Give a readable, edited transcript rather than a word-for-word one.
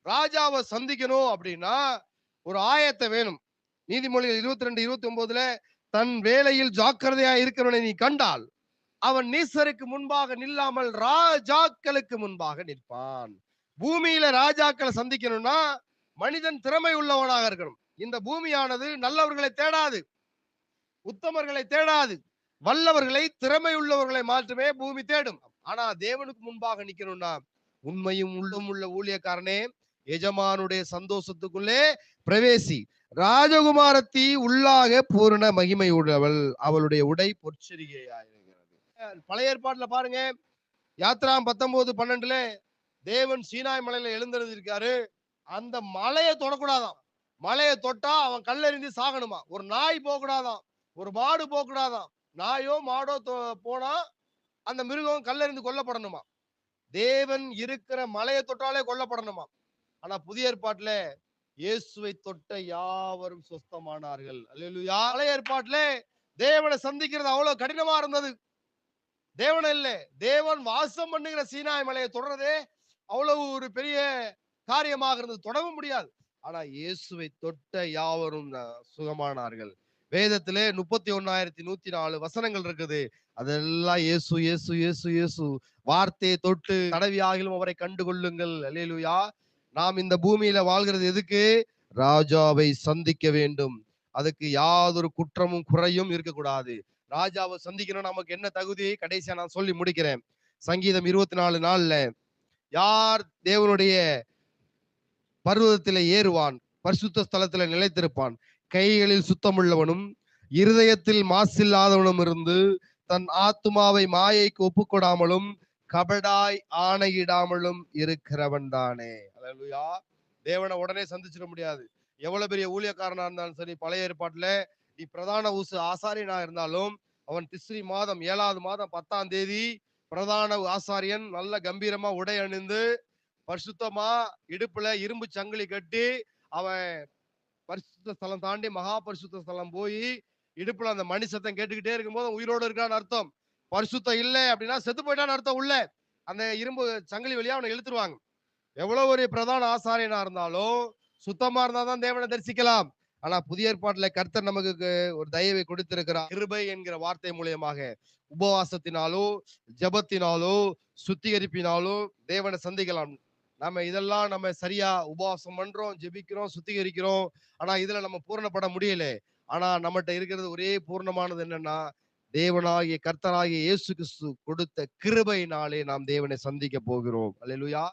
ராஜாவை சந்திக்கணும் அப்படின்னா ஒரு ஆயத்தை வேணும். நீதிமொழிகள் 22:29 தன் வேலையில் ஜாக்கிரதையா இருக்கிறவனை நீ கண்டால் அவன் நீசருக்கு முன்பாக நில்லாமல் ராஜாக்களுக்கு முன்பாக நிற்பான். பூமியில ராஜாக்களை சந்திக்கணும்னா மனிதன் திறமை உள்ளவனாக இருக்கணும். இந்த பூமியானது நல்லவர்களை தேடாது, உத்தமர்களை தேடாது, வல்லவர்களை, திறமை உள்ளவர்களை மாற்றுமே பூமி தேடும். ஆனா தேவனுக்கு முன்பாக நிக்கணும்னா உண்மையும் உள்ளம் உள்ள ஊழியக்காரனே, எஜமானுடைய சந்தோஷத்துக்குள்ளே பிரவேசி. ராஜகுமாரத்தி உள்ளாக பூரண மகிமை உள்ளவள், அவளுடைய உடை பொற்சரிகையாயிருக்கிறது. பழைய ஏற்பாட்டுல பாருங்க, யாத்ராம் 19:12 தேவன் சீனாய் மலையில எழுந்திருக்காரு. அந்த மலையை தொடக்கூடாதாம். மலையை தொட்டா அவன் கல்லெறிந்து சாகணுமா. ஒரு நாய் போகக்கூடாதாம், ஒரு மாடு போகக்கூடாதாம். நாயோ மாடோ போனா அந்த மிருகம் கல்லெறிந்து கொல்லப்படணுமா. தேவன் இருக்கிற மலையை தொட்டாலே கொல்லப்படணுமா. ஆனா புதிய ஏற்பாட்டுல இயேசுவை தொட்ட யாவரும் சொஸ்தமானார்கள். அல்லேலூயா. பழைய ஏற்பாட்டுல தேவனை சந்திக்கிறது அவ்வளவு கடினமா இருந்தது. தேவன் இல்ல, தேவன் வாசம் பண்ணுகிற சீனாய் மலையை தொடர்றதே அவ்வளவு ஒரு பெரிய காரியமாக இருந்தது. தொடவும் முடியாது. ஆனா இயேசுவை தொட்ட யாவரும் சுகமானார்கள். வேதத்திலே 31,104 வசனங்கள் இருக்குது. அதெல்லாம் இயேசு இயேசு இயேசு இயேசு. வார்த்தையை தொட்டு தடவி ஆகிலும் அவரை கண்டுகொள்ளுங்கள். அல்லேலூயா. நாம் இந்த பூமியில வாழ்கிறது எதுக்கு? ராஜாவை சந்திக்க வேண்டும். அதுக்கு யாதொரு குற்றமும் குறையும் இருக்கக்கூடாது. ராஜாவை சந்திக்கணும். நமக்கு என்ன தகுதி? கடைசியா நான் சொல்லி முடிக்கிறேன். சங்கீதம் 24:4 யார் தேவனுடைய பர்வதத்திலே ஏறுவான், பரிசுத்த ஸ்தலத்திலே நிலைத்திருப்பான், கைகளில் சுத்தமுள்ளவனும் இருதயத்தில் மாசில்லாதவனும் இருந்து தன் ஆத்துமாவை மாயைக்கு ஒப்புக்கொடாமலும் கபடாய் ஆணையிடாமலும் இருக்கிறவன் தானே. அல்லேலூயா. தேவனை உடனே சந்திச்சிட முடியாது. எவ்வளவு பெரிய ஊழியக்காரனா இருந்தாலும் சரி, பழைய ஏற்பாட்டுல நீ பிரதான ஆசாரியனா இருந்தாலும் அவன் திஸ்ரி மாதம் 7வது மாதம் 10ஆம் தேதி பிரதான ஆசாரியன் நல்ல கம்பீரமா உடை அணிந்து பரிசுத்தமா இடுப்புல இரும்பு சங்கிலி கட்டி அவன் பரிசுத்த ஸ்தலம் தாண்டி மகா பரிசுத்த ஸ்தலம் போய் இடுப்புல அந்த மணி சத்தம் கேட்டுக்கிட்டே இருக்கும்போது உயிரோடு இருக்கான்னு அர்த்தம். பரிசுத்தம் இல்லை அப்படின்னா செத்து போயிட்டான்னு அர்த்தம். உள்ள அந்த இரும்பு சங்கிலி வழியா அவனை இழுத்துருவாங்க. எவ்வளவு ஒரு பிரதான ஆசாரியனா இருந்தாலும் சுத்தமா இருந்தாதான் தேவனை தரிசிக்கலாம். ஆனா புதிய ஏற்பாட்டுல கர்த்தர் நமக்கு ஒரு தயவை கொடுத்திருக்கிறார். கிருபை என்கிற வார்த்தை மூலியமாக உபவாசத்தினாலோ ஜபத்தினாலோ சுத்திகரிப்பினாலோ தேவனை சந்திக்கலாம். நம்ம சரியா உபவாசம் பண்றோம், ஜெபிக்கிறோம், சுத்திகரிக்கிறோம். ஆனா இதுல நம்ம பூரணப்பட முடியல. ஆனா நம்மகிட்ட இருக்கிறது ஒரே பூர்ணமானது என்னன்னா, தேவனாகிய கர்த்தராகிய இயேசு கிறிஸ்து கொடுத்த கிருபையினாலே நாம் தேவனை சந்திக்க போகிறோம். அல்லேலூயா.